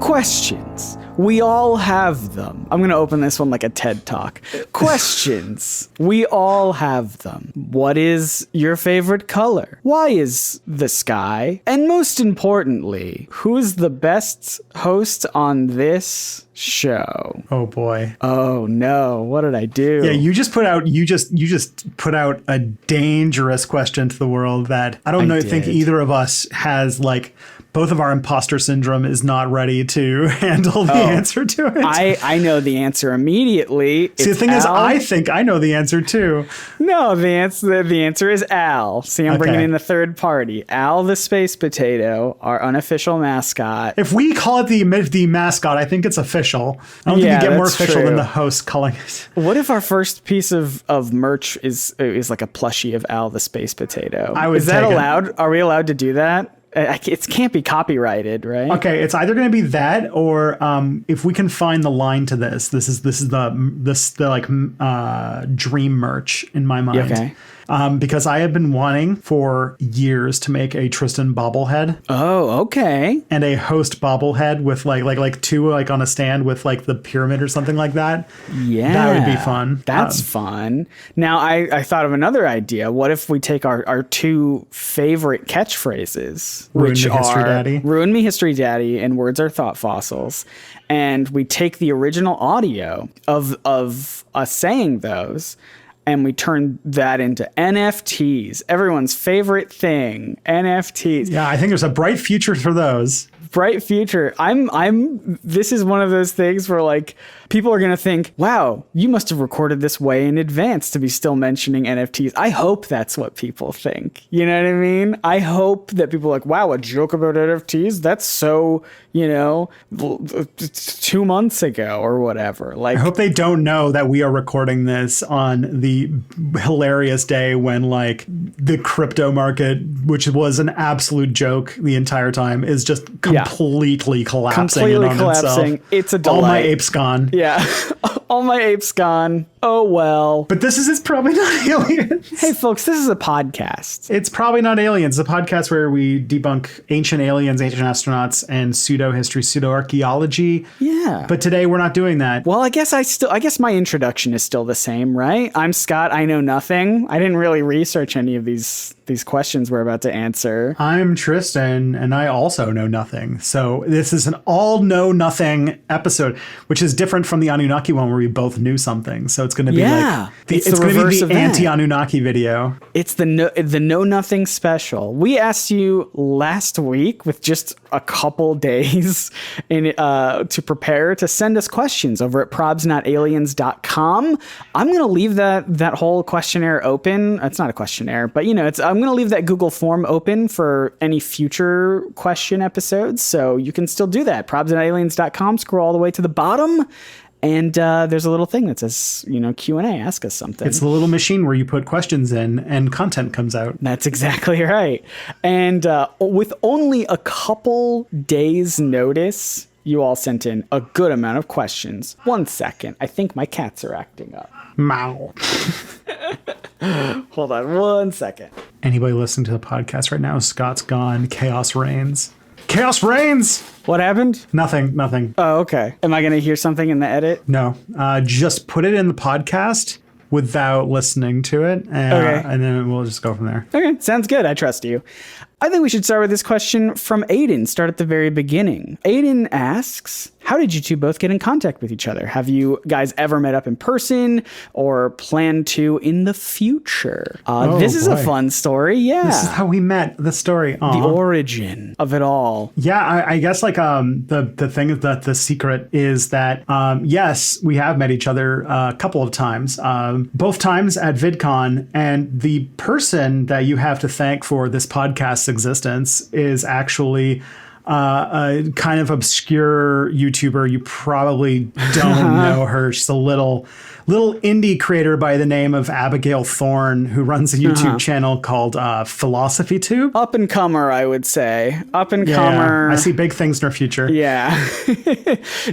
Questions. We all have them. I'm going to open this one like a TED Talk. Questions. We all have them. What is your favorite color? Why is the sky? And most importantly, who's the best host on this show? Oh boy. Oh no, what did I do? Yeah, you just put out a dangerous question to the world that I don't think either of us has, like, both of our imposter syndrome is not ready to handle the answer to it. I know the answer immediately. See, the thing is, I think I know the answer too. No, the answer is Al. See, I'm bringing in the third party. Al the space potato, our unofficial mascot. If we call it the mascot, I think it's official. I don't think you get more official than the host calling it. What if our first piece of merch is like a plushie of Al the space potato? Is that allowed? Are we allowed to do that? It can't be copyrighted, right? Okay, it's either going to be that, or if we can find the line to this is the dream merch in my mind. Okay. Because I have been wanting for years to make a Tristan bobblehead. Oh, okay. And a host bobblehead with like two like on a stand with like the pyramid or something like that. Yeah, that would be fun. That's fun. Now I thought of another idea. What if we take our two favorite catchphrases, which are "Ruin Me, History Daddy" and "Words Are Thought Fossils," and we take the original audio of us saying those, and we turn that into NFTs, everyone's favorite thing, NFTs. Yeah, I think there's a bright future for those. Bright future. This is one of those things where, like, people are going to think, wow, you must have recorded this way in advance to be still mentioning NFTs. I hope that's what people think. You know what I mean? I hope that people are like, wow, a joke about NFTs? That's so, 2 months ago or whatever. Like, I hope they don't know that we are recording this on the hilarious day when, like, the crypto market, which was an absolute joke the entire time, is just completely collapsing. Itself. It's a delight. All my apes gone. Yeah. All my apes gone. Oh, well. But it's probably not aliens. Hey, folks, this is a podcast. It's probably not aliens. It's a podcast where we debunk ancient aliens, ancient astronauts, and pseudo-history, pseudo-archaeology. Yeah. But today we're not doing that. Well, I guess my introduction is still the same, right? I'm Scott. I know nothing. I didn't really research any of these questions we're about to answer. I'm Tristan, and I also know nothing. So this is an all-know-nothing episode, which is different from the Anunnaki one where we both knew something. So it's going to be it's going to be the anti-Anunnaki video. It's the know nothing special. We asked you last week with just a couple days to prepare to send us questions over at probsnotaliens.com. I'm going to leave that whole questionnaire open. It's not a questionnaire, but I'm going to leave that Google form open for any future question episodes. So you can still do that. probsnotaliens.com, scroll all the way to the bottom. And there's a little thing that says, Q&A, ask us something. It's the little machine where you put questions in and content comes out. That's exactly right. And with only a couple days notice, you all sent in a good amount of questions. 1 second. I think my cats are acting up. Meow. Hold on 1 second. Anybody listening to the podcast right now, Scott's gone. Chaos reigns. Chaos reigns! What happened? Nothing. Oh, okay. Am I going to hear something in the edit? No. Just put it in the podcast without listening to it. And then we'll just go from there. Okay. Sounds good. I trust you. I think we should start with this question from Aiden. Start at the very beginning. Aiden asks, how did you two both get in contact with each other? Have you guys ever met up in person or plan to in the future? This is a fun story. Yeah. This is how we met. The story. Aww. The origin of it all. Yeah, I guess like the thing is that the secret is that, yes, we have met each other a couple of times, both times at VidCon. And the person that you have to thank for this podcast's existence is actually a kind of obscure YouTuber. You probably don't know her. She's a little indie creator by the name of Abigail Thorne, who runs a YouTube channel called Philosophy Tube. Up and comer, I would say. Up and comer. I see big things in our future. Yeah.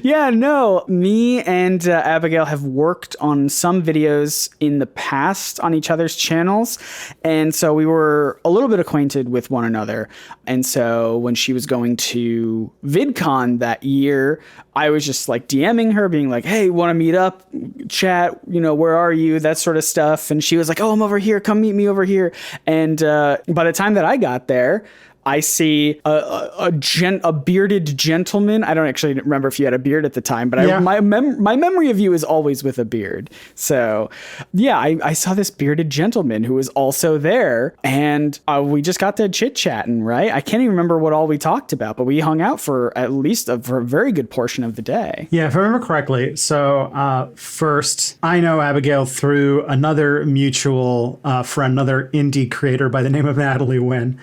Yeah, no. Me and Abigail have worked on some videos in the past on each other's channels. And so we were a little bit acquainted with one another. And so when she was going to VidCon that year, I was just like DMing her being like, hey, want to meet up, chat, where are you? That sort of stuff. And she was like, oh, I'm over here. Come meet me over here. And by the time that I got there, I see a bearded gentleman. I don't actually remember if you had a beard at the time, but my memory of you is always with a beard. So yeah, I saw this bearded gentleman who was also there, and we just got to chit chatting, right? I can't even remember what all we talked about, but we hung out for at least for a very good portion of the day. Yeah, if I remember correctly. So first, I know Abigail through another mutual friend, another indie creator by the name of Natalie Wynn.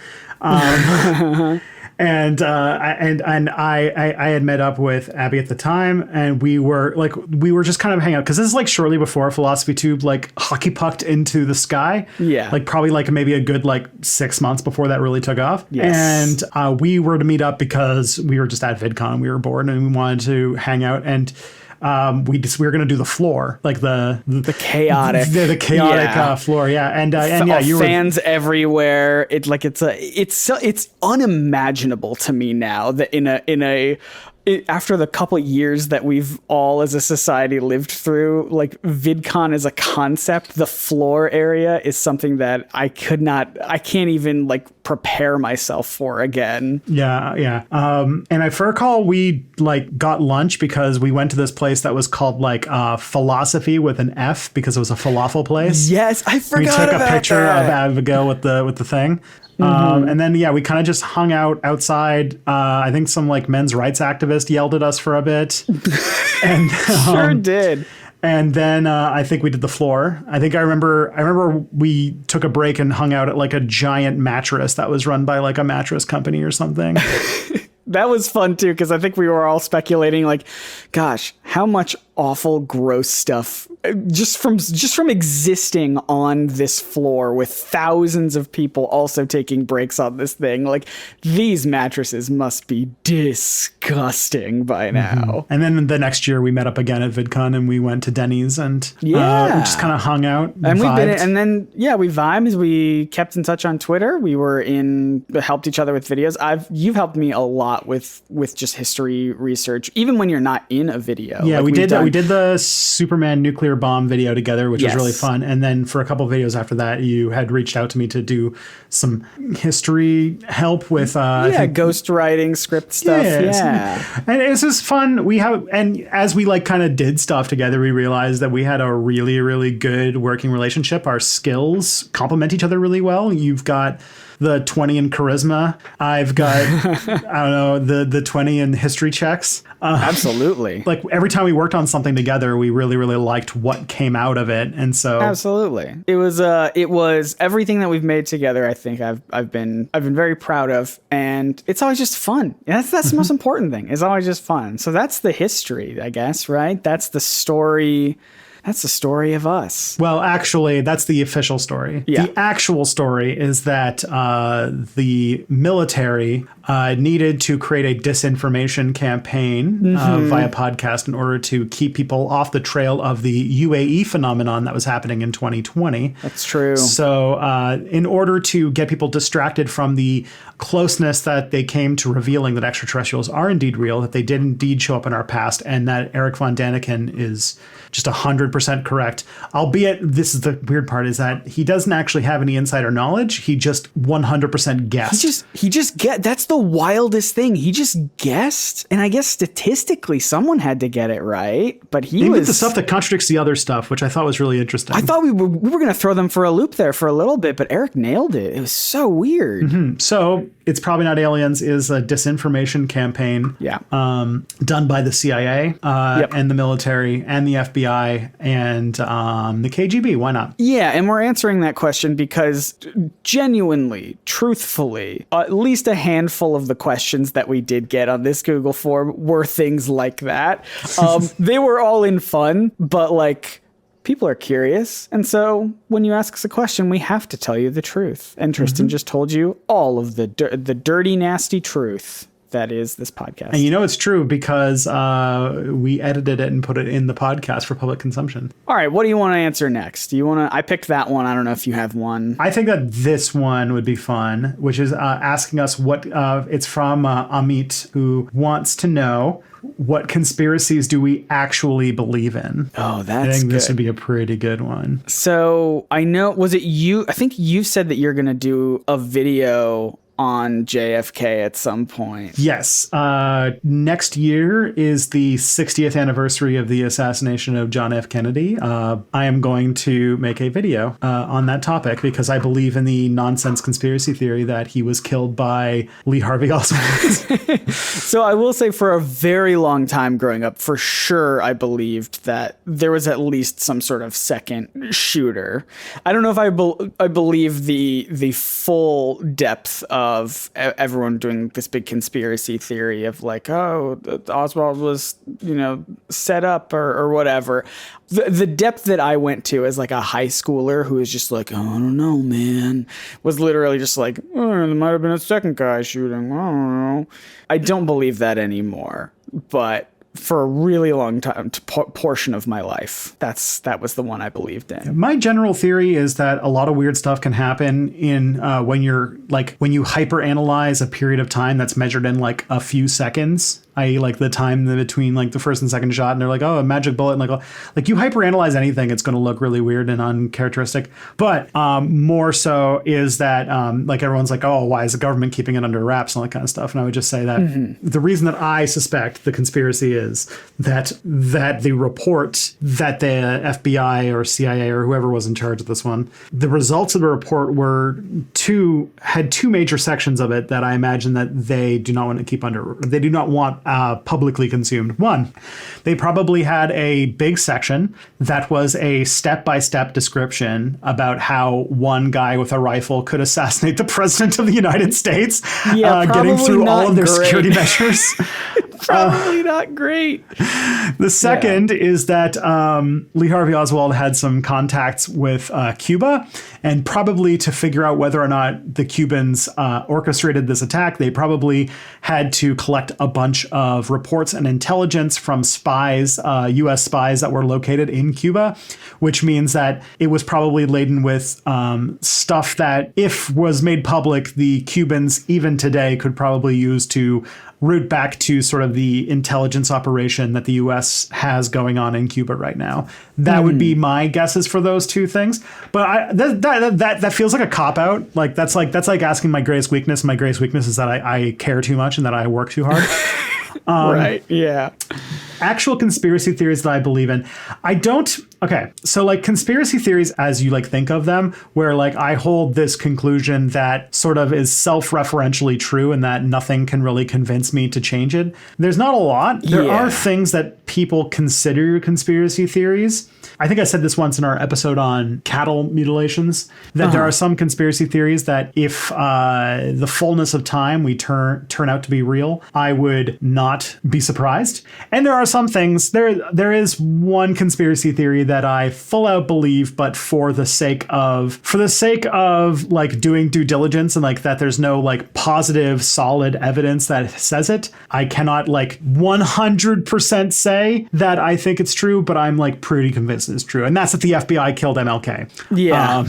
And I had met up with Abby at the time, and we were just kind of hanging out, because this is like shortly before Philosophy Tube like hockey pucked into the sky. Yeah, like probably like maybe a good like 6 months before that really took off. Yes. And we were to meet up because we were just at VidCon, we were bored, and we wanted to hang out. And we were going to do the floor, like the chaotic, floor. Yeah. And yeah, you were fans everywhere. It's unimaginable to me now that after the couple years that we've all as a society lived through, like VidCon as a concept, the floor area is something that I can't even like prepare myself for again. Yeah. Yeah. And I recall we like got lunch because we went to this place that was called like Philosophy with an F, because it was a falafel place. Yes. I forgot about that. We took a picture that. of Abigail with the thing. And then, yeah, we kind of just hung out outside. I think some like men's rights activist yelled at us for a bit. And sure did. And then I think we did the floor. I remember we took a break and hung out at like a giant mattress that was run by like a mattress company or something. That was fun too, because I think we were all speculating like, gosh, how much awful, gross stuff just from existing on this floor with thousands of people also taking breaks on this thing. Like, these mattresses must be disgusting by now. Mm-hmm. And then the next year we met up again at VidCon, and we went to Denny's, and we just kind of hung out and vibed. We vibed. We kept in touch on Twitter. We helped each other with videos. You've helped me a lot with just history research, even when you're not in a video. Yeah, we did the Superman nuclear bomb video together, which was really fun. And then for a couple of videos after that, you had reached out to me to do some history help with ghostwriting, script stuff. And it was just fun. And as we like kind of did stuff together, we realized that we had a really, really good working relationship. Our skills complement each other really well. You've got the 20 in charisma. I've got, I don't know, the 20 in history checks. Absolutely. Like every time we worked on something together, we really, really liked what came out of it. And so absolutely. It was everything that we've made together. I think I've been very proud of, and it's always just fun. That's the most important thing. It's always just fun. So that's the history, I guess, right? That's the story. That's the story of us. Well, actually, that's the official story. Yeah. The actual story is that the military needed to create a disinformation campaign via podcast in order to keep people off the trail of the UAE phenomenon that was happening in 2020. That's true. So in order to get people distracted from the closeness that they came to revealing that extraterrestrials are indeed real, that they did indeed show up in our past, and that Eric von Daniken is just 100% correct. Albeit, this is the weird part, is that he doesn't actually have any insider knowledge. He just 100% guessed. That's the wildest thing. He just guessed. And I guess statistically, someone had to get it right. But with the stuff that contradicts the other stuff, which I thought was really interesting. I thought we were going to throw them for a loop there for a little bit, but Eric nailed it. It was so weird. Mm-hmm. So It's Probably Not Aliens is a disinformation campaign done by the CIA and the military and the FBI and the KGB. Why not? Yeah, and we're answering that question because genuinely, truthfully, at least a handful of the questions that we did get on this Google form were things like that. They were all in fun, but like, people are curious. And so when you ask us a question, we have to tell you the truth. And Tristan just told you all of the dirty, nasty truth. that is this podcast. And you know it's true because we edited it and put it in the podcast for public consumption. All right, what do you want to answer next? Do you want to? I picked that one. I don't know if you have one. I think that this one would be fun, which is asking us what it's from Amit, who wants to know what conspiracies do we actually believe in. Oh, that's I think good. this would be a pretty good one. So I know, was it you? I think you said that you're going to do a video on JFK at some point. Yes. Next year is the 60th anniversary of the assassination of John F. Kennedy. I am going to make a video on that topic because I believe in the nonsense conspiracy theory that he was killed by Lee Harvey Oswald. So I will say for a very long time growing up, for sure, I believed that there was at least some sort of second shooter. I don't know if I believe the full depth of everyone doing this big conspiracy theory of like, oh, Oswald was, set up or whatever. The depth that I went to as like a high schooler who was just like, oh, I don't know, man, was literally just like, oh, there might have been a second guy shooting. I don't know. I don't believe that anymore, but for a really long time, portion of my life, that was the one I believed in. My general theory is that a lot of weird stuff can happen in when you hyperanalyze a period of time that's measured in like a few seconds. I.e. like the time between like the first and second shot, and they're like, oh, a magic bullet, and like you hyperanalyze anything, it's going to look really weird and uncharacteristic. But more so is that like everyone's like, oh, why is the government keeping it under wraps and all that kind of stuff? And I would just say that the reason that I suspect the conspiracy is that the report that the FBI or CIA or whoever was in charge of this one, the results of the report had two major sections of it that I imagine that they do not want to keep under. They do not want publicly consumed. One, they probably had a big section that was a step-by-step description about how one guy with a rifle could assassinate the president of the United States, getting through all of their security measures. Probably not great. The second is that Lee Harvey Oswald had some contacts with Cuba, and probably to figure out whether or not the Cubans orchestrated this attack, they probably had to collect a bunch of reports and intelligence from spies, U.S. spies that were located in Cuba, which means that it was probably laden with stuff that, if was made public, the Cubans even today could probably use to root back to sort of the intelligence operation that the U.S. has going on in Cuba right now. That would be my guesses for those two things. But that feels like a cop out. Like that's like asking my greatest weakness. My greatest weakness is that I care too much and that I work too hard. Right. Yeah. Actual conspiracy theories that I believe in. I don't. Okay. So like conspiracy theories as you like think of them, where like I hold this conclusion that sort of is self-referentially true and that nothing can really convince me to change it. There's not a lot. There are things that people consider conspiracy theories. I think I said this once in our episode on cattle mutilations, that there are some conspiracy theories that if the fullness of time we turn out to be real, I would not be surprised. And there are some things, there is one conspiracy theory that I full out believe, but for the sake of like doing due diligence and like that there's no like positive solid evidence that says it, I cannot like 100% say that I think it's true, but I'm like pretty convinced it's true. And that's that the FBI killed MLK. Yeah.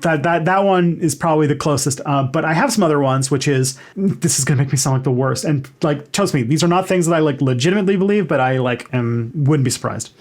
That one is probably the closest. But I have some other ones, which is, this is going to make me sound like the worst. And like, trust me, these are not things that I like legitimately believe, but I like wouldn't be surprised.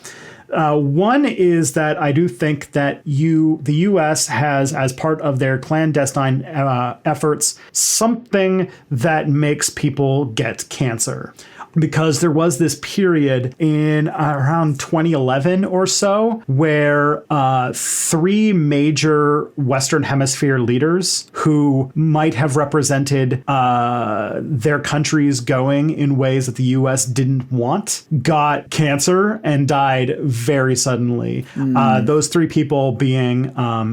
One is that I do think that the U.S. has, as part of their clandestine efforts, something that makes people get cancer. Because there was this period in around 2011 or so where three major Western Hemisphere leaders who might have represented their countries going in ways that the U.S. didn't want got cancer and died very suddenly. Those three people being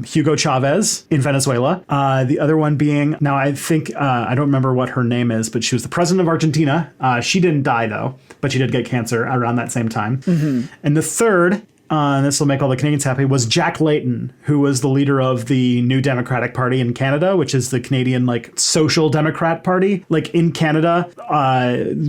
Hugo Chavez in Venezuela, the other one being, now I think, I don't remember what her name is, but she was the president of Argentina. She didn't die though, but she did get cancer around that same time. And the third and this will make all the Canadians happy, was Jack Layton, who was the leader of the New Democratic Party in Canada, which is the Canadian like social democrat party. Like in Canada,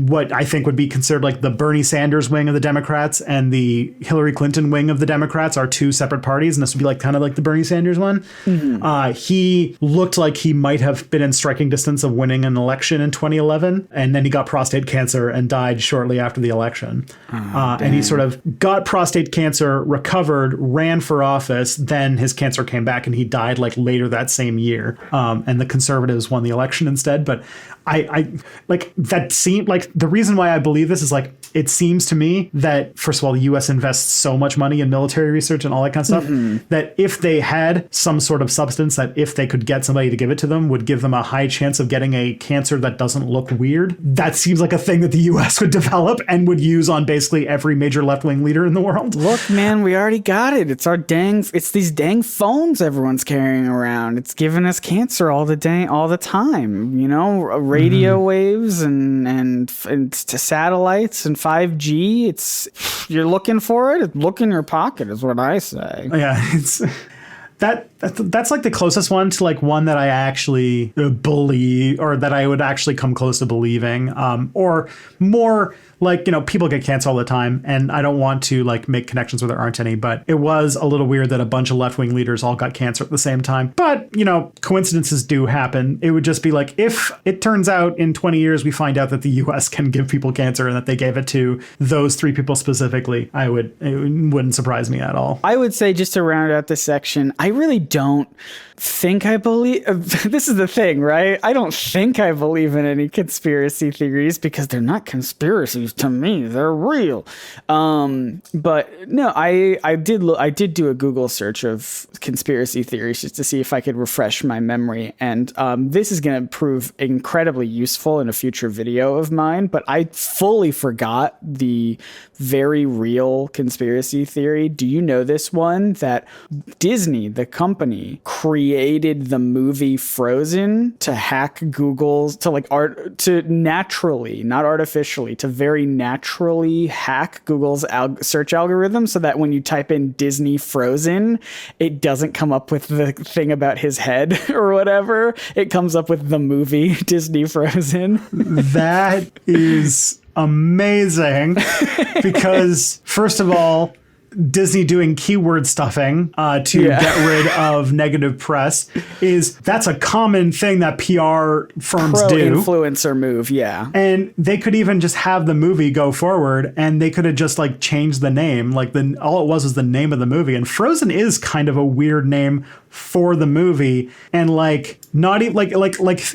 what I think would be considered like the Bernie Sanders wing of the Democrats and the Hillary Clinton wing of the Democrats are two separate parties, and this would be like kind of like the Bernie Sanders one. He looked like he might have been in striking distance of winning an election in 2011, and then he got prostate cancer and died shortly after the election. And he sort of got prostate cancer, recovered, ran for office, then his cancer came back and he died like later that same year. And the Conservatives won the election instead. But I like that seemed like the reason why I believe this is like it seems to me that first of all the US invests so much money in military research and all that kind of stuff that if they had some sort of substance that if they could get somebody to give it to them would give them a high chance of getting a cancer that doesn't look weird. That seems like a thing that the US would develop and would use on basically every major left-wing leader in the world. Look, man, we already got it. It's these dang phones everyone's carrying around. It's giving us cancer all the time, you know, radio waves and to satellites and 5G. You're looking for it. Look in your pocket is what I say. Yeah, it's that's like the closest one to like one that I actually believe, or that I would actually come close to believing, or more like, you know, people get cancer all the time, and I don't want to like make connections where there aren't any, but it was a little weird that a bunch of left-wing leaders all got cancer at the same time. But, you know, coincidences do happen. It would just be like, if it turns out in 20 years we find out that the US can give people cancer and that they gave it to those three people specifically, it wouldn't surprise me at all. I would say, just to round out this section, I really don't think I believe this is the thing, right? I don't think I believe in any conspiracy theories because they're not conspiracies to me. They're real. But no, I did do a Google search of conspiracy theories just to see if I could refresh my memory. And this is going to prove incredibly useful in a future video of mine, but I fully forgot the very real conspiracy theory. Do you know this one? That Disney, the company, created the movie Frozen to hack Google's, to naturally, not artificially, to very naturally hack Google's search algorithm so that when you type in Disney Frozen, it doesn't come up with the thing about his head or whatever. It comes up with the movie Disney Frozen. That is amazing because, first of all, Disney doing keyword stuffing to get rid of negative press that's a common thing that PR firms do. Influencer move, yeah. And they could even just have the movie go forward, and they could have just like changed the name. Like all it was the name of the movie. And Frozen is kind of a weird name for the movie, and like not even like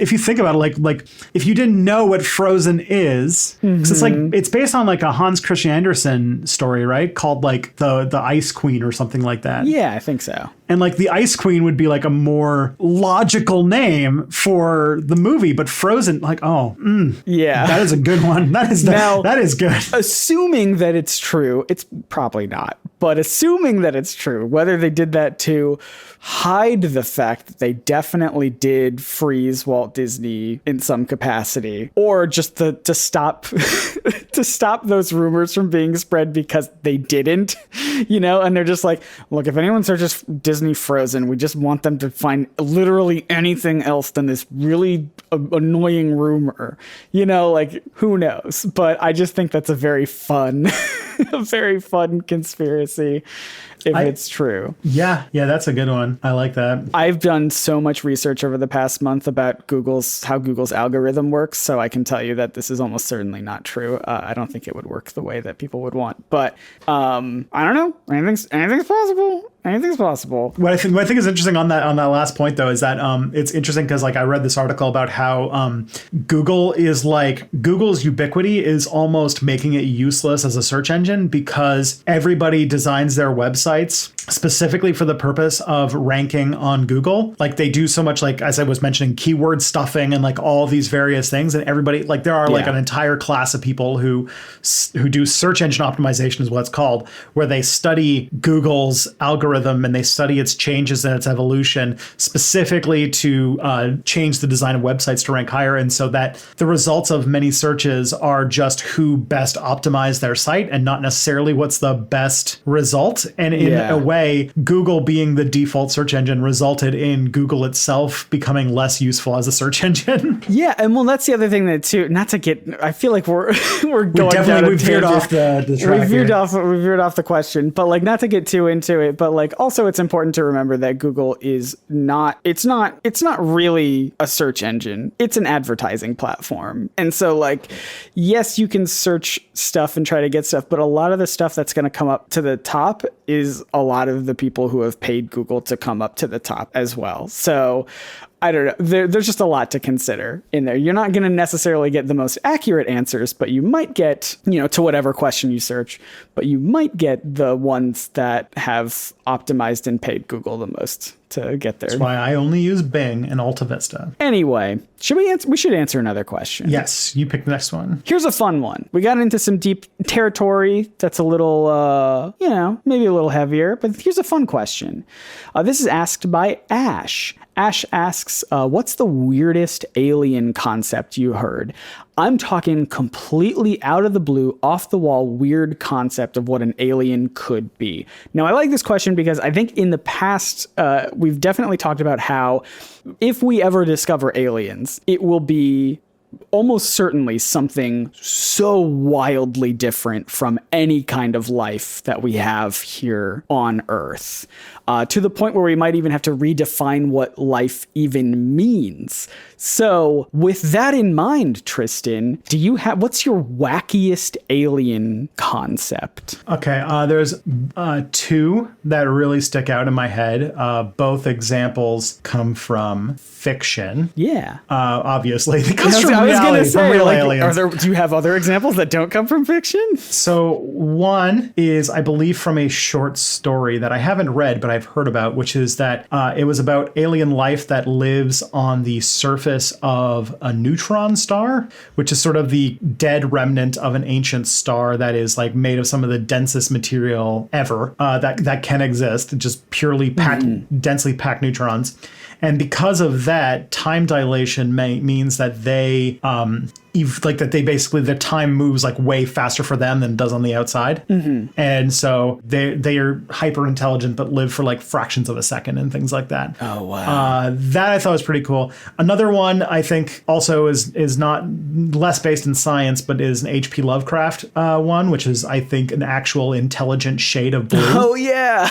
if you think about it, like if you didn't know what Frozen is, because it's like it's based on like a Hans Christian Andersen story, right? Called like the Ice Queen or something like that. Yeah, I think so. And like the Ice Queen would be like a more logical name for the movie, but Frozen, like, yeah, that is a good one. That is good. Assuming that it's true, it's probably not, but assuming that it's true, whether they did that to hide the fact that they definitely did freeze Walt Disney in some capacity, or just to stop to stop those rumors from being spread because they didn't, you know, and they're just like, look, if anyone searches Disney Frozen, we just want them to find literally anything else than this really annoying rumor, you know, like who knows? But I just think that's a very fun conspiracy if it's true. Yeah, that's a good one. I like that. I've done so much research over the past month about how Google's algorithm works, so I can tell you that this is almost certainly not true. I don't think it would work the way that people would want, but I don't know. Anything's possible. Anything's possible. What I think is interesting on that last point though is that it's interesting because like I read this article about how Google's ubiquity is almost making it useless as a search engine because everybody designs their websites specifically for the purpose of ranking on Google. Like they do so much, like as I was mentioning, keyword stuffing and like all these various things. And everybody, like there are like an entire class of people who do search engine optimization is what it's called, where they study Google's algorithm and they study its changes and its evolution specifically to change the design of websites to rank higher. And so that the results of many searches are just who best optimized their site and not necessarily what's the best result. And in a way, Google being the default search engine resulted in Google itself becoming less useful as a search engine. Yeah, and well, that's the other thing that too. Not to get, I feel like we're going down. We veered off the track. We veered off the question, but like not to get too into it. But like also, it's important to remember that Google is not. It's not really a search engine. It's an advertising platform, and so like, yes, you can search stuff and try to get stuff, but a lot of the stuff that's going to come up to the top is a lot of the people who have paid Google to come up to the top as well. So I don't know. There's just a lot to consider in there. You're not going to necessarily get the most accurate answers, but you might get, to whatever question you search, but you might get the ones that have optimized and paid Google the most to get there. That's why I only use Bing and Alta Vista. Anyway, we should answer another question. Yes, you pick the next one. Here's a fun one. We got into some deep territory that's a little, maybe a little heavier, but here's a fun question. This is asked by Ash. Ash asks, what's the weirdest alien concept you heard? I'm talking completely out of the blue, off the wall, weird concept of what an alien could be. Now, I like this question because I think in the past, we've definitely talked about how if we ever discover aliens, it will be almost certainly something so wildly different from any kind of life that we have here on Earth, to the point where we might even have to redefine what life even means. So with that in mind, Tristan, what's your wackiest alien concept? Okay, there's two that really stick out in my head. Both examples come from fiction. Yeah. Obviously. It comes from I was going to say, real like, aliens. Do you have other examples that don't come from fiction? So one is, I believe, from a short story that I haven't read, but I've heard about, which is that it was about alien life that lives on the surface of a neutron star, which is sort of the dead remnant of an ancient star that is like made of some of the densest material ever that can exist, just purely densely packed neutrons. And because of that, time dilation means that they the time moves like way faster for them than it does on the outside. Mm-hmm. And so they are hyper intelligent, but live for like fractions of a second and things like that. Oh, wow. That I thought was pretty cool. Another one I think also is not less based in science, but is an H.P. Lovecraft one, which is, I think, an actual intelligent shade of blue. Oh, yeah.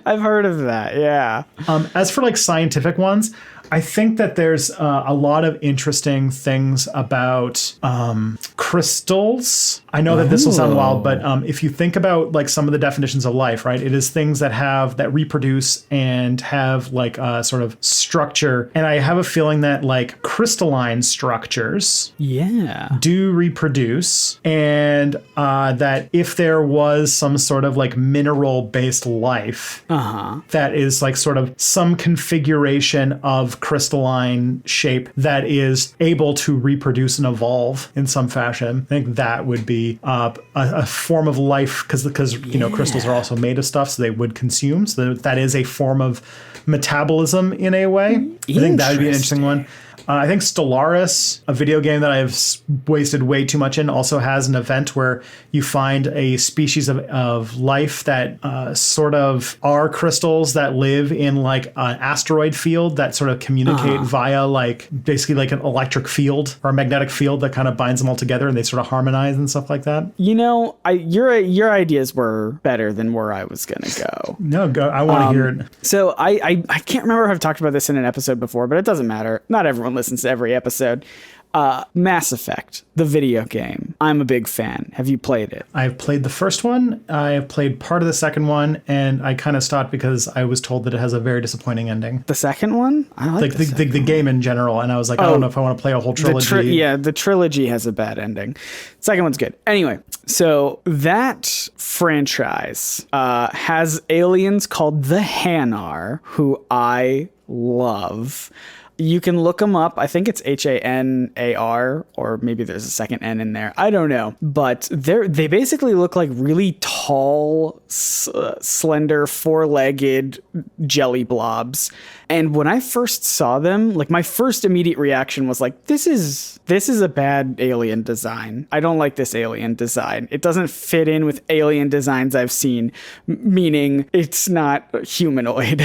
I've heard of that. Yeah. As for like scientific ones, I think that there's a lot of interesting things about crystals. I know that this will sound wild, but if you think about like some of the definitions of life, right? It is things that reproduce and have like a sort of structure. And I have a feeling that like crystalline structures do reproduce, and that if there was some sort of like mineral-based life that is like sort of some configuration of crystalline shape that is able to reproduce and evolve in some fashion, I think that would be a form of life, because crystals are also made of stuff, so they would consume. So that is a form of metabolism in a way. I think that would be an interesting one. I think Stellaris, a video game that I've wasted way too much in, also has an event where you find a species of life that sort of are crystals that live in like an asteroid field that sort of communicate via like basically like an electric field or a magnetic field that kind of binds them all together, and they sort of harmonize and stuff like that. Your ideas were better than where I was going to go. No, go. I want to hear it. So I can't remember if I've talked about this in an episode before, but it doesn't matter. Not everyone listens to every episode. Mass Effect, the video game. I'm a big fan. Have you played it? I've played the first one. I have played part of the second one, and I kind of stopped because I was told that it has a very disappointing ending. The second one? I like the game in general, and I was like, I don't know if I want to play a whole trilogy. The trilogy has a bad ending. Second one's good. Anyway, So that franchise has aliens called the Hanar, who I love. You can look them up. I think it's Hanar, or maybe there's a second N in there. I don't know. But they basically look like really tall, slender, four-legged jelly blobs. And when I first saw them, like my first immediate reaction was like, this is a bad alien design. I don't like this alien design. It doesn't fit in with alien designs I've seen, meaning it's not humanoid.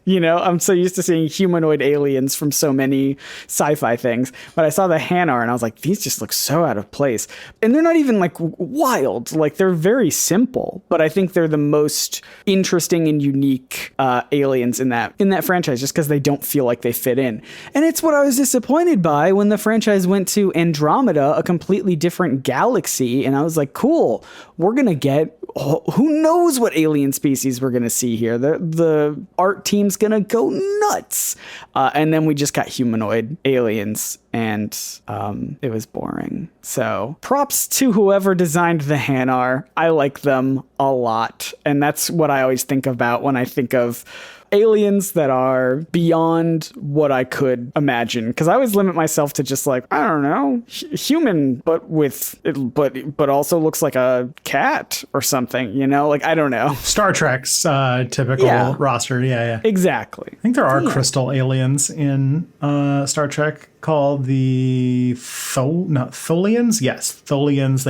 You know, I'm so used to seeing humanoid aliens from so many sci-fi things. But I saw the Hanar and I was like, these just look so out of place. And they're not even like wild. Like they're very simple, but I think they're the most interesting and unique aliens in that franchise, just because they don't feel like they fit in. And it's what I was disappointed by when the franchise went to Andromeda, a completely different galaxy. And I was like, cool, we're going to get, who knows what alien species we're going to see here. The art team's going to go nuts. And then we just got humanoid aliens, and it was boring. So props to whoever designed the Hanar. I like them a lot. And that's what I always think about when I think of aliens that are beyond what I could imagine, because I always limit myself to just like, I don't know, human, but also looks like a cat or something, you know, like I don't know. Star Trek's typical roster. Yeah. Exactly. I think there are crystal aliens in Star Trek called the Tholians. Yes, Tholians.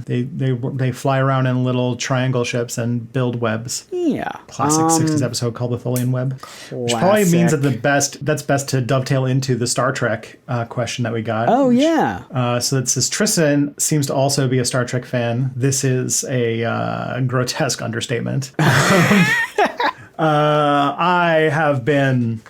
They they fly around in little triangle ships and build webs. Yeah. Classic 60s episode called the Tholian Web. Which probably means that that's best to dovetail into the Star Trek question that we got. Oh, yeah. So it says Tristan seems to also be a Star Trek fan. This is a grotesque understatement. I've been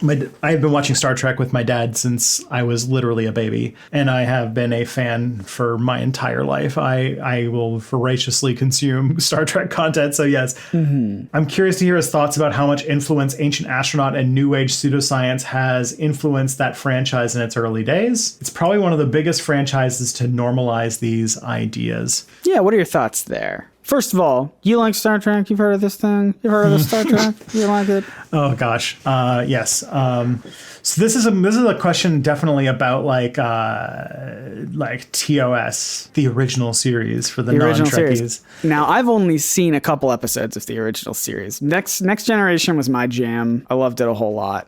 watching Star Trek with my dad since I was literally a baby, and I have been a fan for my entire life. I will voraciously consume Star Trek content. So yes, I'm curious to hear his thoughts about how much influence Ancient Astronaut and New Age pseudoscience has influenced that franchise in its early days. It's probably one of the biggest franchises to normalize these ideas. Yeah, what are your thoughts there? First of all, you like Star Trek? You've heard of this thing? You've heard of the Star Trek? You like it? Oh gosh, yes. So this is a question definitely about like TOS, the original series for the non-Trekkies. Now I've only seen a couple episodes of the original series. Next Generation was my jam. I loved it a whole lot.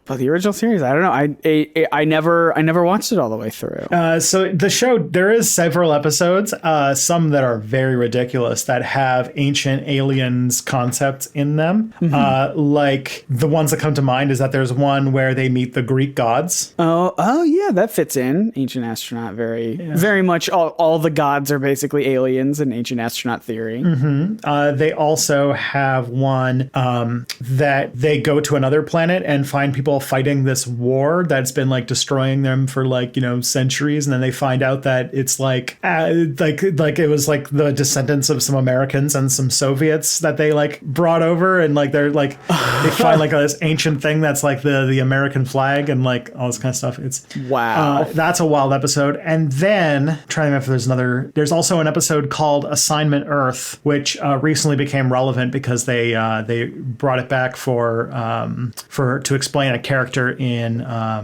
But the original series, I don't know. I never watched it all the way through. So the show, there is several episodes, some that are very ridiculous that have ancient aliens concepts in them. Like the ones that come to mind is that there's one where they meet the Greek gods. Oh yeah, that fits in. Ancient Astronaut, very much. All the gods are basically aliens in Ancient Astronaut theory. They also have one that they go to another planet and find people fighting this war that's been like destroying them for like, you know, centuries, and then they find out that it's like it was like the descendants of some Americans and some Soviets that they like brought over, and like they're like they find like this ancient thing that's like the American flag and like all this kind of stuff. It's wow. That's a wild episode. And then trying to remember if there's also an episode called Assignment Earth, which recently became relevant because they brought it back to explain a character in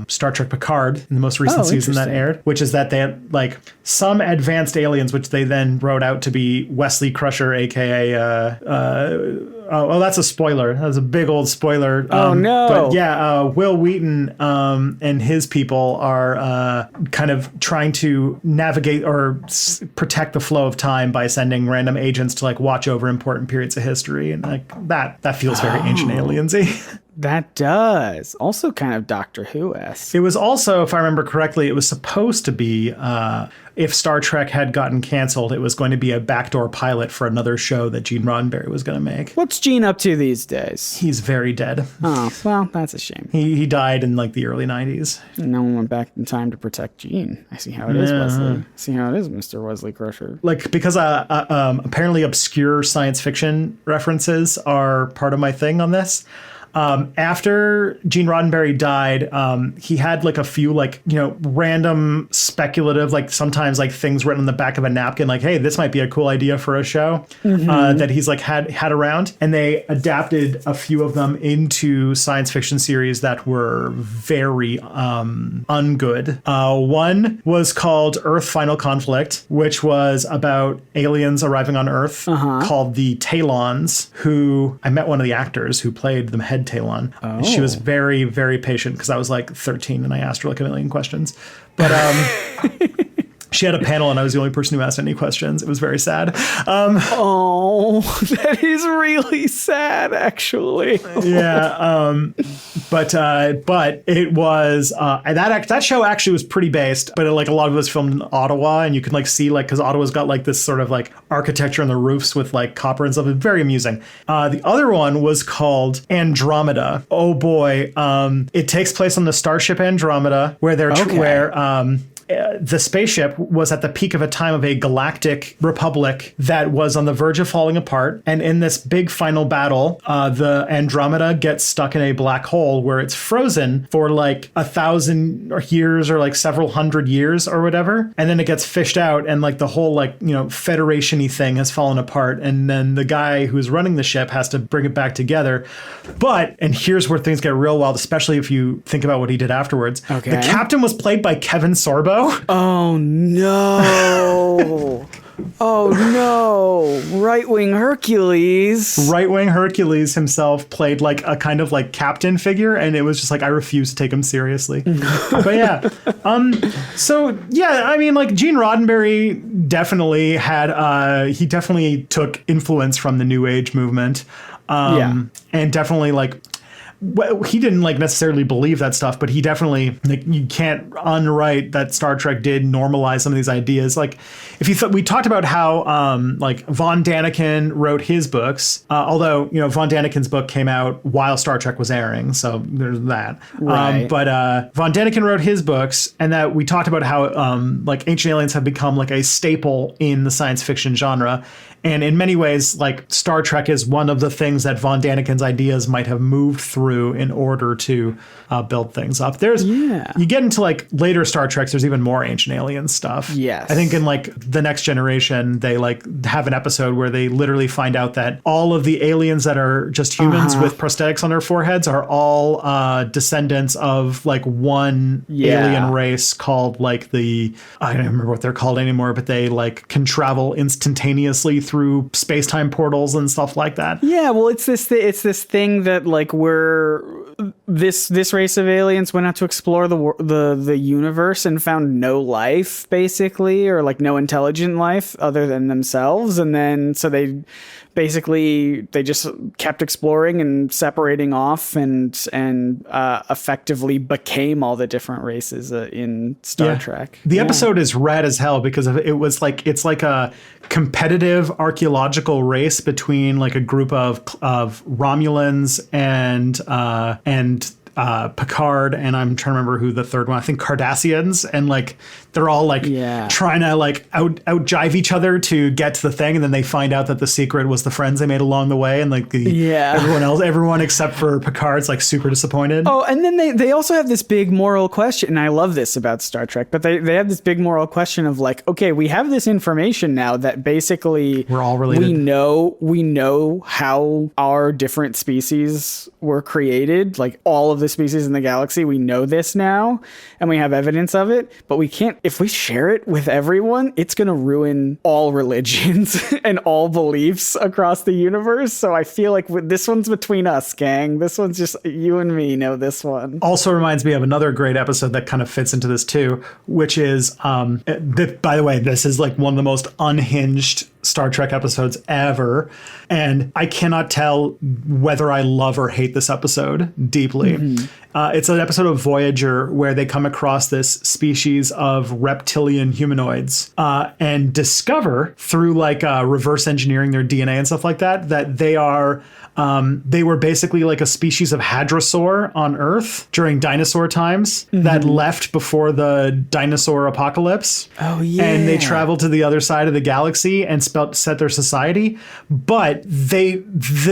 Star Trek Picard in the most recent season that aired, which is that they had like some advanced aliens, which they then wrote out to be Wesley Crusher, aka that's a spoiler. That's a big old spoiler. Oh no! But yeah, Will Wheaton and his people are kind of trying to navigate or protect the flow of time by sending random agents to like watch over important periods of history, and like that feels very ancient aliensy. That does. Also kind of Doctor Who-esque. It was also, if I remember correctly, it was supposed to be, if Star Trek had gotten canceled, it was going to be a backdoor pilot for another show that Gene Roddenberry was going to make. What's Gene up to these days? He's very dead. Oh, well, that's a shame. He died in like the early 90s. No one went back in time to protect Gene. I see how it is, Wesley. See how it is, Mr. Wesley Crusher. Like, because apparently obscure science fiction references are part of my thing on this. After Gene Roddenberry died, he had like a few like, random speculative, like sometimes like things written on the back of a napkin, like, hey, this might be a cool idea for a show that he's like had around. And they adapted a few of them into science fiction series that were very ungood. One was called Earth Final Conflict, which was about aliens arriving on Earth called the Talons, who I met one of the actors who played the head Talon. Oh. She was very, very patient because I was like 13 and I asked her like a million questions. But she had a panel and I was the only person who asked any questions. It was very sad. Oh, that is really sad, actually. Yeah. But it was, that show actually was pretty based, but like a lot of it was filmed in Ottawa, and you can like see like, cause Ottawa's got like this sort of like architecture on the roofs with like copper and stuff. It's very amusing. The other one was called Andromeda. Oh boy. It takes place on the starship Andromeda where the spaceship was at the peak of a time of a galactic republic that was on the verge of falling apart. And in this big final battle, the Andromeda gets stuck in a black hole where it's frozen for like 1,000 years or like several hundred years or whatever. And then it gets fished out and like the whole like, Federation-y thing has fallen apart. And then the guy who's running the ship has to bring it back together. And here's where things get real wild, especially if you think about what he did afterwards. Okay. The captain was played by Kevin Sorbo. Oh no. Oh no. Right-wing Hercules. Right-wing Hercules himself played like a kind of like captain figure, and it was just like I refuse to take him seriously. But yeah. So yeah, I mean like Gene Roddenberry definitely had he definitely took influence from the New Age movement. And definitely like he didn't like necessarily believe that stuff, but he definitely like you can't unwrite that Star Trek did normalize some of these ideas. Like if you we talked about how like Von Daniken wrote his books, although Von Daniken's book came out while Star Trek was airing, so there's that. Right. But Von Daniken wrote his books, and that we talked about how like Ancient Aliens have become like a staple in the science fiction genre. And in many ways, like Star Trek is one of the things that Von Daniken's ideas might have moved through in order to build things up. You get into like later Star Treks, there's even more Ancient Aliens stuff. Yes. I think in like The Next Generation, they like have an episode where they literally find out that all of the aliens that are just humans with prosthetics on their foreheads are all descendants of like one alien race called like I don't remember what they're called anymore, but they like can travel instantaneously through space-time portals and stuff like that. Yeah, well, it's this thing that like this race of aliens went out to explore the universe and found no life, basically, or like no intelligent life other than themselves, and then so they just kept exploring and separating off and effectively became all the different races in Star Trek. The episode is rad as hell because it's like a competitive archaeological race between like a group of Romulans and Picard, and I'm trying to remember who the third one, I think Cardassians, and like they're all like trying to like out jive each other to get to the thing, and then they find out that the secret was the friends they made along the way, and like everyone except for Picard's like super disappointed. Oh, and then they also have this big moral question, and I love this about Star Trek, but they have this big moral question of like, okay, we have this information now that basically we're all related. We know how our different species were created, like all of the species in the galaxy. We know this now, and we have evidence of it, but we can't, if we share it with everyone, it's going to ruin all religions and all beliefs across the universe. So I feel like this one's between us, gang. This one's just you and me know this one. Also reminds me of another great episode that kind of fits into this too, which is, by the way, this is like one of the most unhinged Star Trek episodes ever, and I cannot tell whether I love or hate this episode deeply. It's an episode of Voyager where they come across this species of reptilian humanoids and discover through like reverse engineering their DNA and stuff like that they were basically like a species of hadrosaur on Earth during dinosaur times that left before the dinosaur apocalypse. Oh, yeah. And they traveled to the other side of the galaxy and spent felt set their society, but the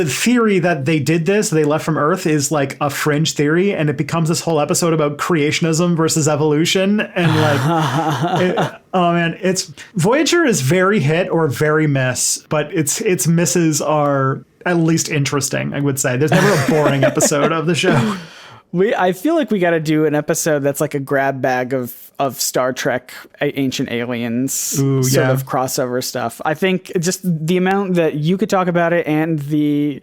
theory that they did this, they left from Earth, is like a fringe theory, and it becomes this whole episode about creationism versus evolution, and like oh man, it's Voyager is very hit or very miss, but its misses are at least interesting, I would say. There's never a boring episode of the show. I feel like we got to do an episode that's like a grab bag of Star Trek Ancient Aliens sort of crossover stuff. I think just the amount that you could talk about it, and the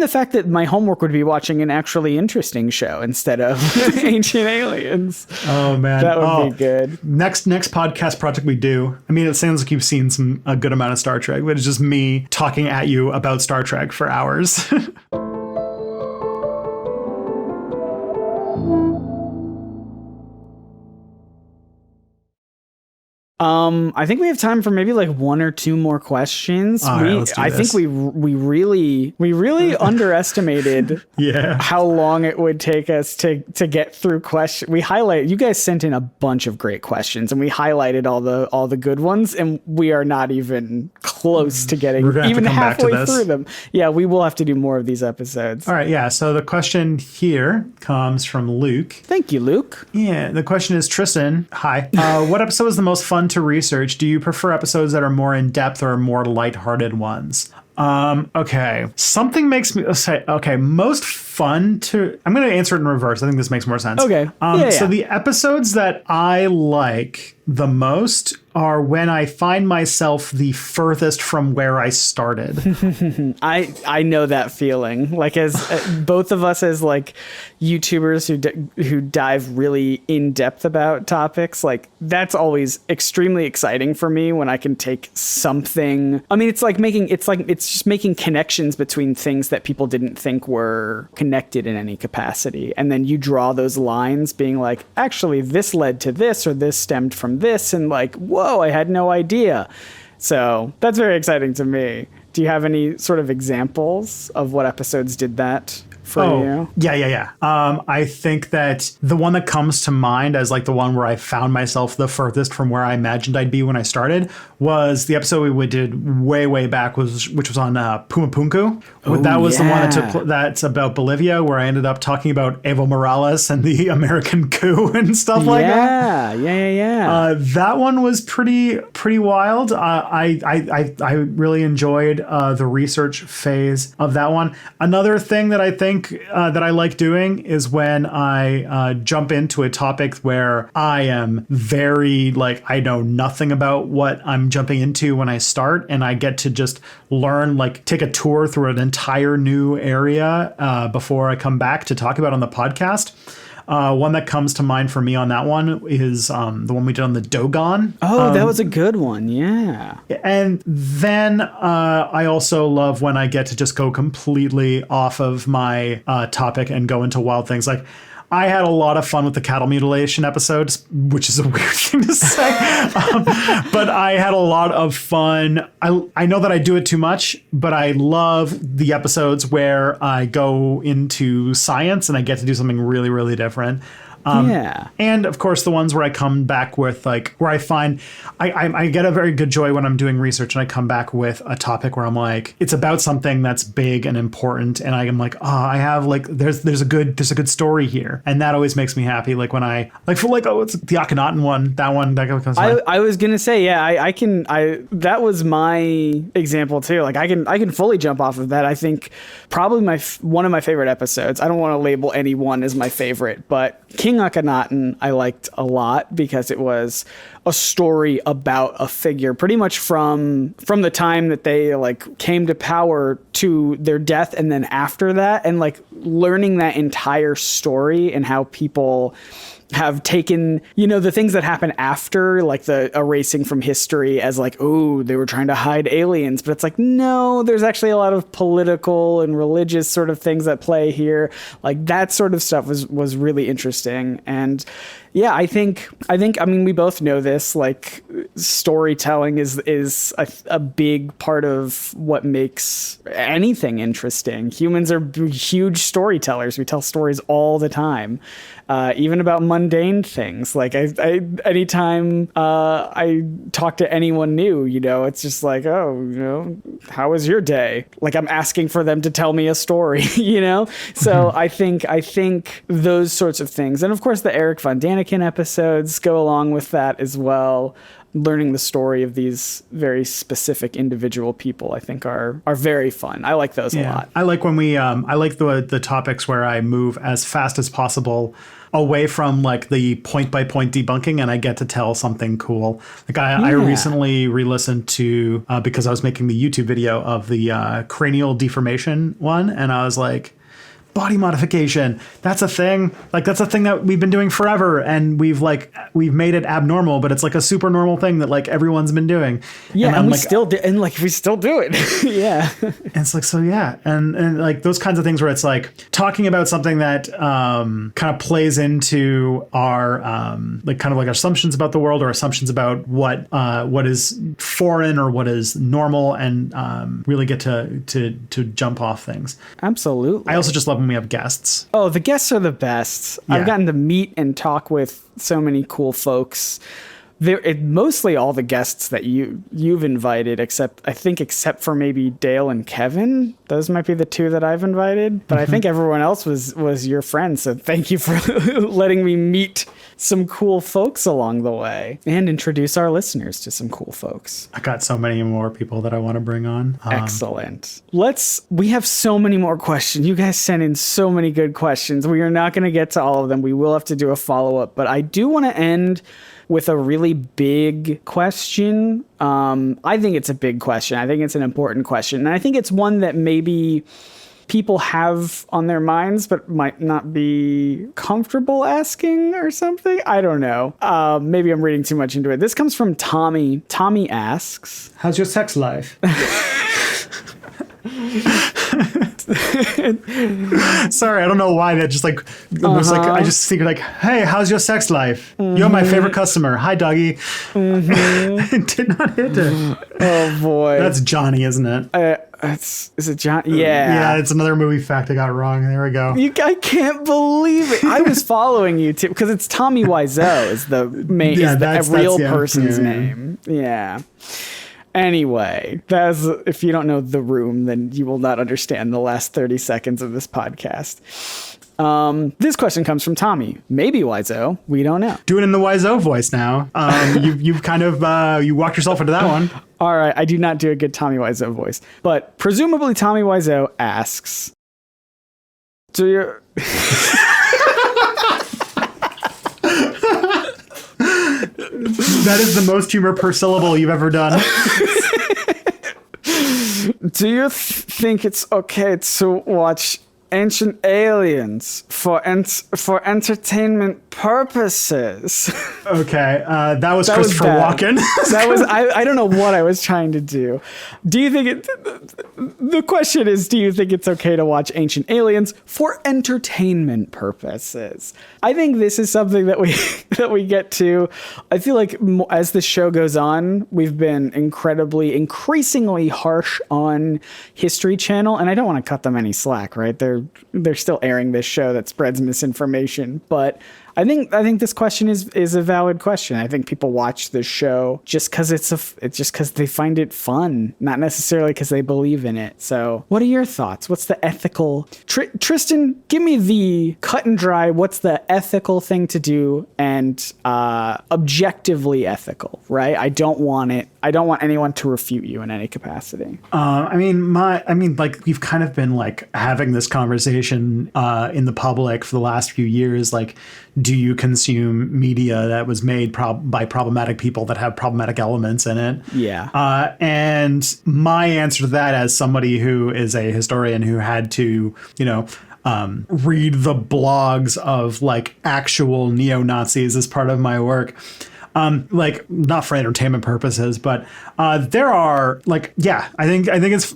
fact that my homework would be watching an actually interesting show instead of Ancient Aliens. Oh man, that would be good. Next podcast project we do. I mean, it sounds like you've seen a good amount of Star Trek, but it's just me talking at you about Star Trek for hours. I think we have time for maybe like one or two more questions. All right, let's do I this. think we really underestimated how long it would take us to get through questions. You guys sent in a bunch of great questions, and we highlighted all the good ones, and we are not even close to getting even halfway through them. Yeah, we will have to do more of these episodes. All right, yeah. So the question here comes from Luke. Thank you, Luke. Yeah, the question is, Tristan, hi. What episode is the most fun to research? Do you prefer episodes that are more in depth or more lighthearted ones? Okay. Something makes me say, okay, most fun to, I'm going to answer it in reverse. I think this makes more sense. Okay. So the episodes that I like the most are when I find myself the furthest from where I started. I know that feeling. Like, as both of us as like YouTubers who dive really in depth about topics, like that's always extremely exciting for me when I can take something. I mean, it's just making connections between things that people didn't think were connected in any capacity, and then you draw those lines, being like, actually, this led to this, or this stemmed from this, and like, whoa, I had no idea. So that's very exciting to me. Do you have any sort of examples of what episodes did that for you? Yeah. I think that the one that comes to mind as like the one where I found myself the furthest from where I imagined I'd be when I started was the episode we did way back, which was on Pumapunku. That was the one that's about Bolivia, where I ended up talking about Evo Morales and the American coup and stuff like that. Yeah. That one was pretty wild. I really enjoyed the research phase of that one. Another thing that I think that I like doing is when I jump into a topic where I am very I know nothing about what I'm jumping into when I start, and I get to just learn, take a tour through an entire new area before I come back to talk about on the podcast. One that comes to mind for me on that one is the one we did on the Dogon. Oh, that was a good one. Yeah. And then I also love when I get to just go completely off of my topic and go into wild things. Like, I had a lot of fun with the cattle mutilation episodes, which is a weird thing to say. But I had a lot of fun. I know that I do it too much, but I love the episodes where I go into science and I get to do something really, really different. And of course, the ones where I come back with where I find I get a very good joy when I'm doing research and I come back with a topic where I'm like, it's about something that's big and important, and I am like, I have there's a good story here, and that always makes me happy. Like when I it's the Akhenaten one, that comes. I was gonna say, I can. That was my example too. Like I can fully jump off of that. I think probably one of my favorite episodes. I don't want to label any one as my favorite, but King Akhenaten I liked a lot because it was a story about a figure pretty much from the time that they came to power to their death, and then after that, and learning that entire story and how people have taken, the things that happen after, the erasing from history as they were trying to hide aliens. But it's no, there's actually a lot of political and religious sort of things at play here. That sort of stuff was really interesting. And yeah, I think, we both know this, storytelling is a big part of what makes anything interesting. Humans are huge storytellers. We tell stories all the time. even about mundane things. Like anytime I talk to anyone new, it's just like, oh, how was your day? Like I'm asking for them to tell me a story, So I think those sorts of things, and of course the Eric Von Daniken episodes go along with that as well. Learning the story of these very specific individual people, I think are very fun. I like those a lot. I like when I like the topics where I move as fast as possible away from like the point by point debunking, and I get to tell something cool. Like I recently re-listened to because I was making the YouTube video of the cranial deformation one, and I was like, body modification, that's a thing. Like that's a thing that we've been doing forever, and we've made it abnormal, but it's like a super normal thing that like everyone's been doing. Yeah, and we still do it. Yeah. And it's like, so yeah, and like those kinds of things where it's like talking about something that kind of plays into our like kind of like assumptions about the world, or assumptions about what is foreign or what is normal, and really get to jump off things. Absolutely. I also just love when we have guests. Oh, the guests are the best. Yeah. I've gotten to meet and talk with so many cool folks. Mostly all the guests that you've invited, except for maybe Dale and Kevin. Those might be the two that I've invited, but I think everyone else was your friend. So thank you for letting me meet some cool folks along the way and introduce our listeners to some cool folks. I got so many more people that I want to bring on. Excellent. We have so many more questions. You guys sent in so many good questions. We are not going to get to all of them. We will have to do a follow-up, but I do want to end with a really big question. I think it's a big question. I think it's an important question. And I think it's one that maybe people have on their minds, but might not be comfortable asking or something. I don't know. Maybe I'm reading too much into it. This comes from Tommy. Tommy asks, how's your sex life? Sorry, I don't know why that just like was like I just figured like, hey, how's your sex life? You're my favorite customer. Hi, doggy. It did not hit it. Oh boy, that's Johnny, isn't it? Is it John? Yeah, it's another movie fact I got wrong. There we go. I can't believe it. I was following you too because it's Tommy Wiseau is the main, is the real person's name. Yeah. Anyway, if you don't know The Room, then you will not understand the last 30 seconds of this podcast. This question comes from Tommy. Maybe Wiseau. We don't know. Do it in the Wiseau voice now. You've kind of you walked yourself into that one. All right. I do not do a good Tommy Wiseau voice. But presumably Tommy Wiseau asks, do you... That is the most humor per syllable you've ever done. Do you think it's okay to watch Ancient Aliens for entertainment purposes? Okay, that was Christopher Walken. I don't know what I was trying to do. Do you think the question is, do you think it's okay to watch Ancient Aliens for entertainment purposes? I think this is something that we get to. I feel like as the show goes on, we've been increasingly harsh on History Channel, and I don't want to cut them any slack, right? They're still airing this show that spreads misinformation, but I think this question is a valid question. I think people watch this show just because it's just because they find it fun, not necessarily because they believe in it. So, what are your thoughts? What's the ethical? Tristan, give me the cut and dry. What's the ethical thing to do and objectively ethical? Right? I don't want anyone to refute you in any capacity. I mean, like we've kind of been like having this conversation in the public for the last few years, like. Do you consume media that was made by problematic people that have problematic elements in it? Yeah. And my answer to that, as somebody who is a historian who had to, read the blogs of like actual neo-Nazis as part of my work, like not for entertainment purposes, but there are like, yeah, I think it's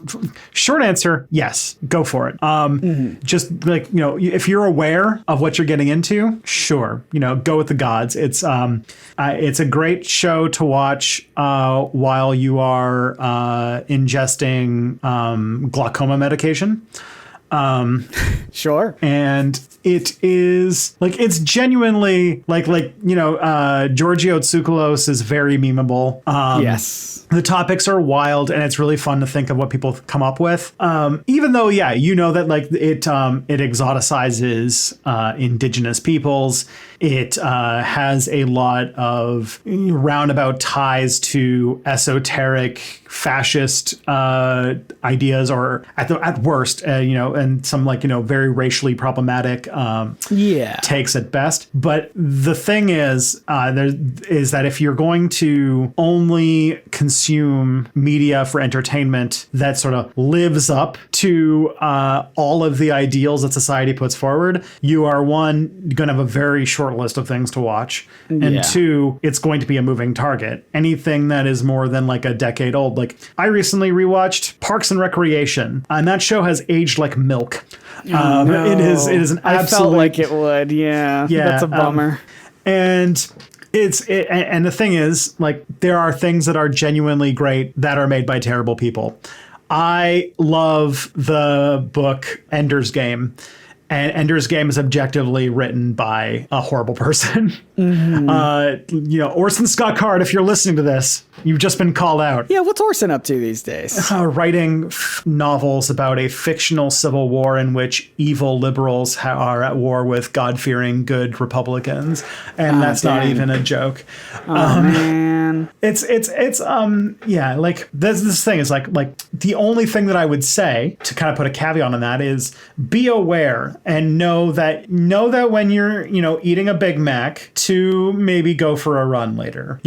short answer. Yes, go for it. Just like, if you're aware of what you're getting into, sure. Go with the gods. It's a great show to watch while you are ingesting glaucoma medication. Sure. And it is like, it's genuinely Giorgio Tsoukalos is very memeable. Yes. The topics are wild, and it's really fun to think of what people come up with. Even though, that like it exoticizes indigenous peoples. It has a lot of roundabout ties to esoteric fascist ideas, or at worst, and some very racially problematic takes at best. But the thing is that if you're going to only consume media for entertainment that sort of lives up to all of the ideals that society puts forward, you are, one, going to have a very short list of things to watch, and two, it's going to be a moving target. Anything that is more than like a decade old, like I recently rewatched Parks and Recreation, and that show has aged like milk. No. It is an absolute. I felt like it would. Yeah, that's a bummer. And the thing is, like, there are things that are genuinely great that are made by terrible people. I love the book Ender's Game. And Ender's Game is objectively written by a horrible person. Orson Scott Card, if you're listening to this, you've just been called out. Yeah, what's Orson up to these days? Writing novels about a fictional civil war in which evil liberals are at war with God-fearing good Republicans, and that's not even a joke. Man, it's like this thing is like the only thing that I would say to kind of put a caveat on that is be aware. And know that when you're, eating a Big Mac, to maybe go for a run later,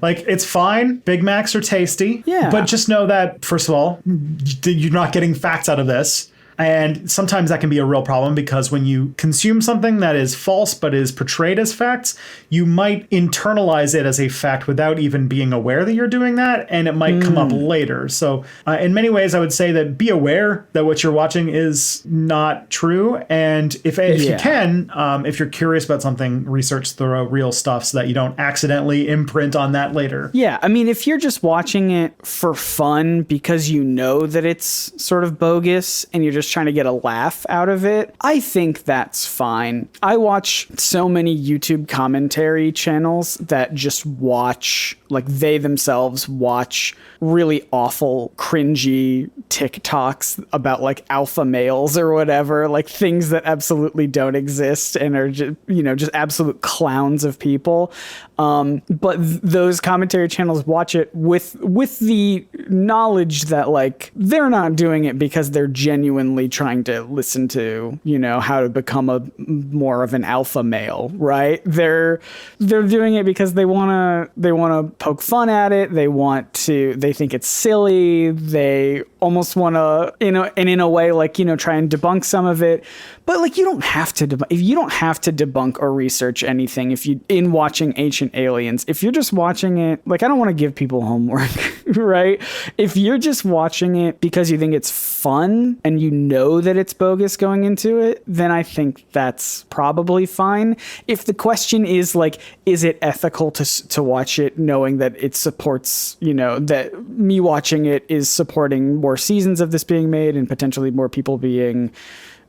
Like, it's fine. Big Macs are tasty. Yeah. But just know that, first of all, you're not getting facts out of this. And sometimes that can be a real problem, because when you consume something that is false but is portrayed as facts, you might internalize it as a fact without even being aware that you're doing that, and it might come up later. So in many ways, I would say that be aware that what you're watching is not true. And if you can, if you're curious about something, research the real stuff so that you don't accidentally imprint on that later. Yeah, I mean, if you're just watching it for fun because you know that it's sort of bogus and you're just trying to get a laugh out of it, I think that's fine. I watch so many YouTube commentary channels that just watch, like, they themselves watch really awful, cringy TikToks about like alpha males or whatever, like things that absolutely don't exist and are just, just absolute clowns of people. But those commentary channels watch it with the knowledge that, like, they're not doing it because they're genuinely trying to listen to, how to become more of an alpha male, right? They're doing it because they want to poke fun at it. They think it's silly. They almost want to, and in a way, like, try and debunk some of it. But, like, you don't have to debunk or research anything in watching Ancient Aliens. If you're just watching it, like, I don't want to give people homework, right? If you're just watching it because you think it's fun and you know that it's bogus going into it, then I think that's probably fine. If the question is, like, is it ethical to watch it knowing that it supports, that me watching it is supporting more seasons of this being made and potentially more people being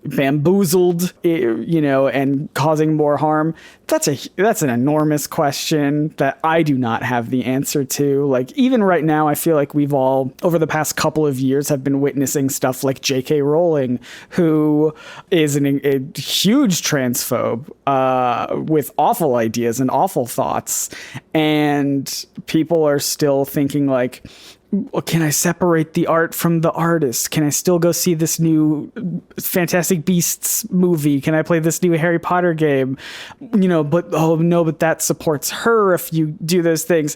bamboozled, and causing more harm, that's an enormous question that I do not have the answer to. Like, even right now, I feel like we've all, over the past couple of years, have been witnessing stuff like J.K. Rowling, who is a huge transphobe with awful ideas and awful thoughts, and people are still thinking, like, well, can I separate the art from the artist? Can I still go see this new Fantastic Beasts movie? Can I play this new Harry Potter game? But that supports her if you do those things.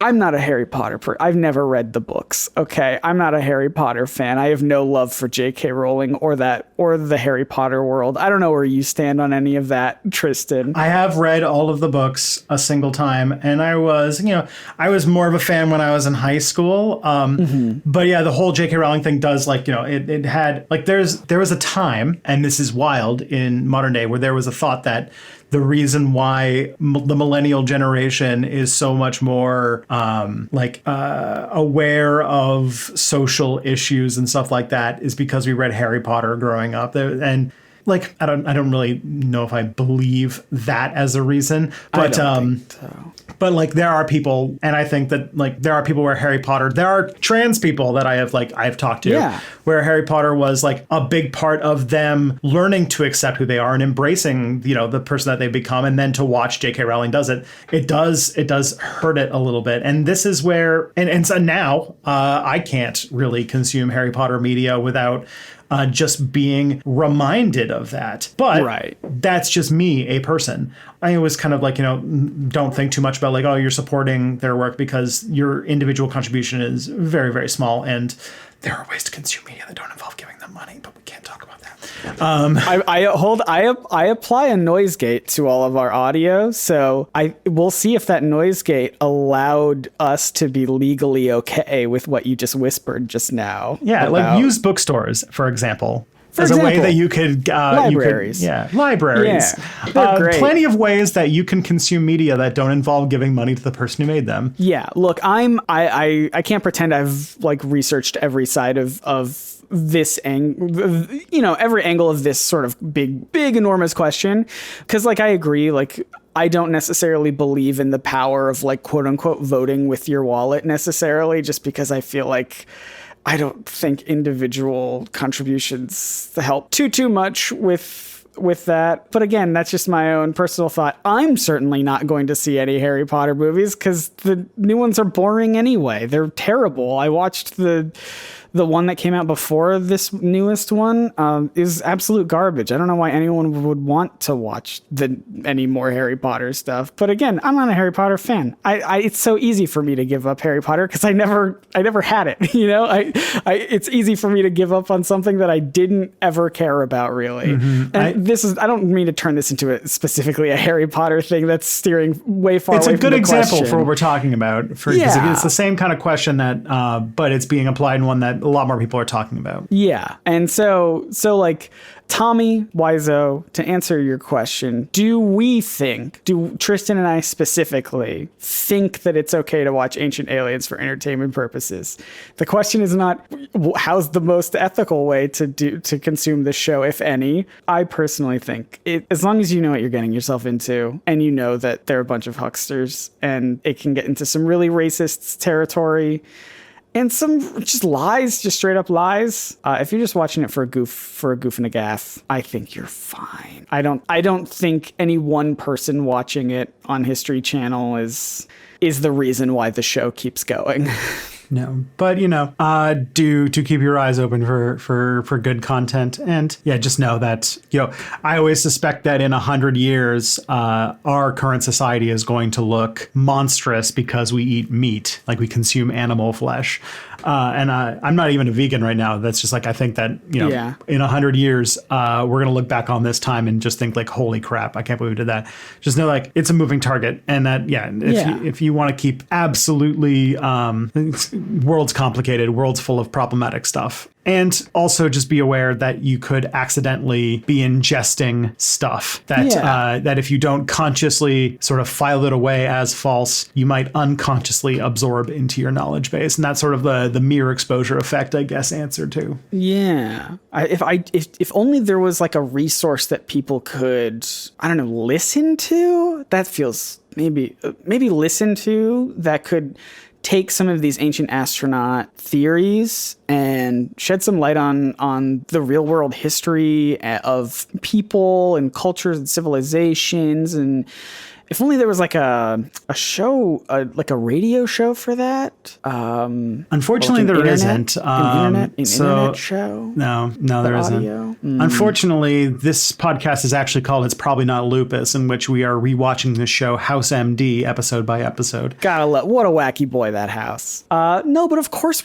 I'm not a Harry Potter person. I've never read the books. Okay. I'm not a Harry Potter fan. I have no love for J.K. Rowling or the Harry Potter world. I don't know where you stand on any of that, Tristan. I have read all of the books a single time, and I was more of a fan when I was in high school. But yeah, the whole J.K. Rowling thing does, like, it had, like, there was a time, and this is wild in modern day, where there was a thought that the reason why the millennial generation is so much more aware of social issues and stuff like that is because we read Harry Potter growing up. And like, I don't really know if I believe that as a reason, but I don't think so. But like there are people, and I think that like there are people where Harry Potter, there are trans people that I've talked to where Harry Potter was like a big part of them learning to accept who they are and embracing, you know, the person that they become. And then to watch J.K. Rowling does it, it does hurt it a little bit. And this is where, and so now I can't really consume Harry Potter media without just being reminded of that. But that's just me, a person. I always kind of like, you know, don't think too much about like, oh, you're supporting their work because your individual contribution is very, very small. And there are ways to consume media that don't involve giving them money, but we can't talk about that. I apply a noise gate to all of our audio, so we'll see if that noise gate allowed us to be legally okay with what you just whispered just now. Yeah, like used bookstores, for example. As a way that you could libraries. Libraries. Yeah, plenty of ways that you can consume media that don't involve giving money to the person who made them. Yeah, look, I can't pretend I've like researched every side of this every angle of this sort of big enormous question, because like I agree, like I don't necessarily believe in the power of like quote unquote voting with your wallet necessarily, just because I feel like I don't think individual contributions help too much with that. But again, that's just my own personal thought. I'm certainly not going to see any Harry Potter movies because the new ones are boring anyway. They're terrible. I watched the one that came out before this newest one is absolute garbage. I don't know why anyone would want to watch any more Harry Potter stuff. But again, I'm not a Harry Potter fan. It's so easy for me to give up Harry Potter because I never had it. You know, it's easy for me to give up on something that I didn't ever care about really. Mm-hmm. And I don't mean to turn this into specifically a Harry Potter thing. That's steering way far away from the question. It's a good example for what we're talking about. Because it's the same kind of question but it's being applied in one that a lot more people are talking about. Yeah. And so like Tommy Wiseau, to answer your question, do Tristan and I specifically think that it's okay to watch Ancient Aliens for entertainment purposes? The question is not how's the most ethical way to consume this show, if any. I personally think as long as you know what you're getting yourself into and you know that they're a bunch of hucksters and it can get into some really racist territory and some just lies, just straight up lies. If you're just watching it for a goof and a gaff, I think you're fine. I don't think any one person watching it on History Channel is the reason why the show keeps going. No, but do keep your eyes open for good content, and just know that I always suspect that in 100 years, our current society is going to look monstrous because we eat meat, like we consume animal flesh. And I'm not even a vegan right now. That's just like I think that in 100 years, we're gonna look back on this time and just think like, holy crap, I can't believe we did that. Just know like it's a moving target, and that if you want to keep absolutely world's complicated, world's full of problematic stuff. And also just be aware that you could accidentally be ingesting stuff that if you don't consciously sort of file it away as false, you might unconsciously absorb into your knowledge base. And that's sort of the mere exposure effect, I guess, answer to. Yeah. If only there was like a resource that people could, I don't know, listen to. That feels maybe listen to that could take some of these ancient astronaut theories and shed some light on the real world history of people and cultures and civilizations. And if only there was like a show, like a radio show for that. Unfortunately, there isn't. An internet show? No, there isn't. Unfortunately, this podcast is actually called It's Probably Not Lupus, in which we are rewatching the show House MD episode by episode. What a wacky boy, that house. No, but of course,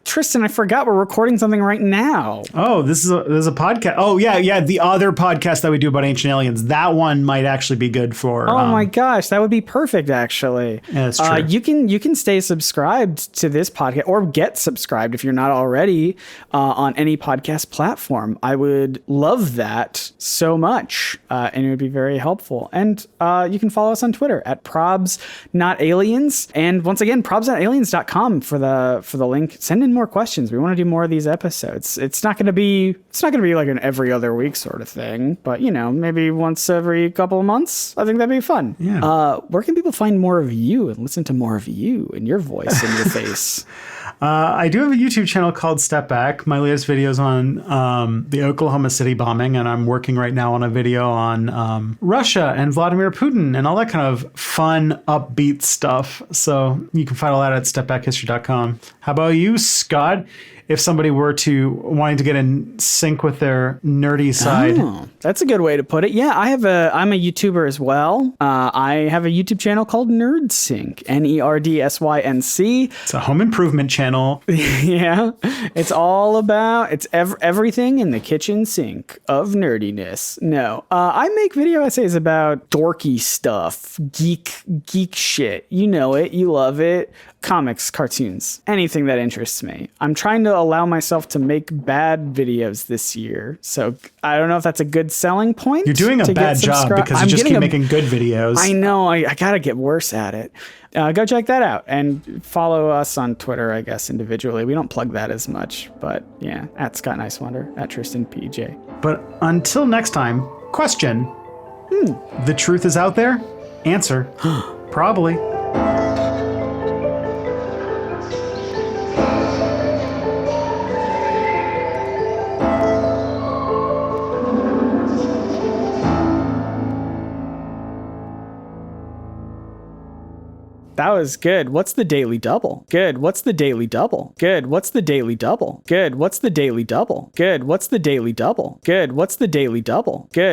Tristan, I forgot we're recording something right now. Oh, there's a podcast. Oh, yeah. The other podcast that we do about Ancient Aliens, that one might actually be good for. Oh my gosh, that would be perfect, actually. Yeah, that's true. You can stay subscribed to this podcast or get subscribed if you're not already on any podcast platform. I would love that so much, and it would be very helpful. And you can follow us on Twitter at probsnotaliens. And once again, probsnotaliens.com for the link. Send in more questions. We want to do more of these episodes. It's not going to be like an every other week sort of thing, but maybe once every couple of months. I think that'd be fun. Yeah. Where can people find more of you and listen to more of you and your voice and your face? I do have a YouTube channel called Step Back. My latest video is on the Oklahoma City bombing, and I'm working right now on a video on Russia and Vladimir Putin and all that kind of fun, upbeat stuff. So you can find all that at stepbackhistory.com. How about you, Scott? If somebody were wanting to get in sync with their nerdy side. Oh, that's a good way to put it. Yeah, I'm a YouTuber as well. I have a YouTube channel called Nerdsync, Nerdsync. It's a home improvement channel. Yeah, it's all about everything in the kitchen sink of nerdiness. No, I make video essays about dorky stuff, geek shit. You know it, you love it. Comics, cartoons, anything that interests me. I'm trying to allow myself to make bad videos this year. So I don't know if that's a good selling point. You're doing a bad job because you just keep making good videos. I know. I got to get worse at it. Go check that out and follow us on Twitter, I guess, individually. We don't plug that as much, but yeah, at Scott Nicewonder, at Tristan PJ. But until next time, question. The truth is out there? Answer. Probably. That was good. What's the daily double? Good. What's the daily double? Good. What's the daily double? Good. What's the daily double? Good. What's the daily double? Good. What's the daily double? Good.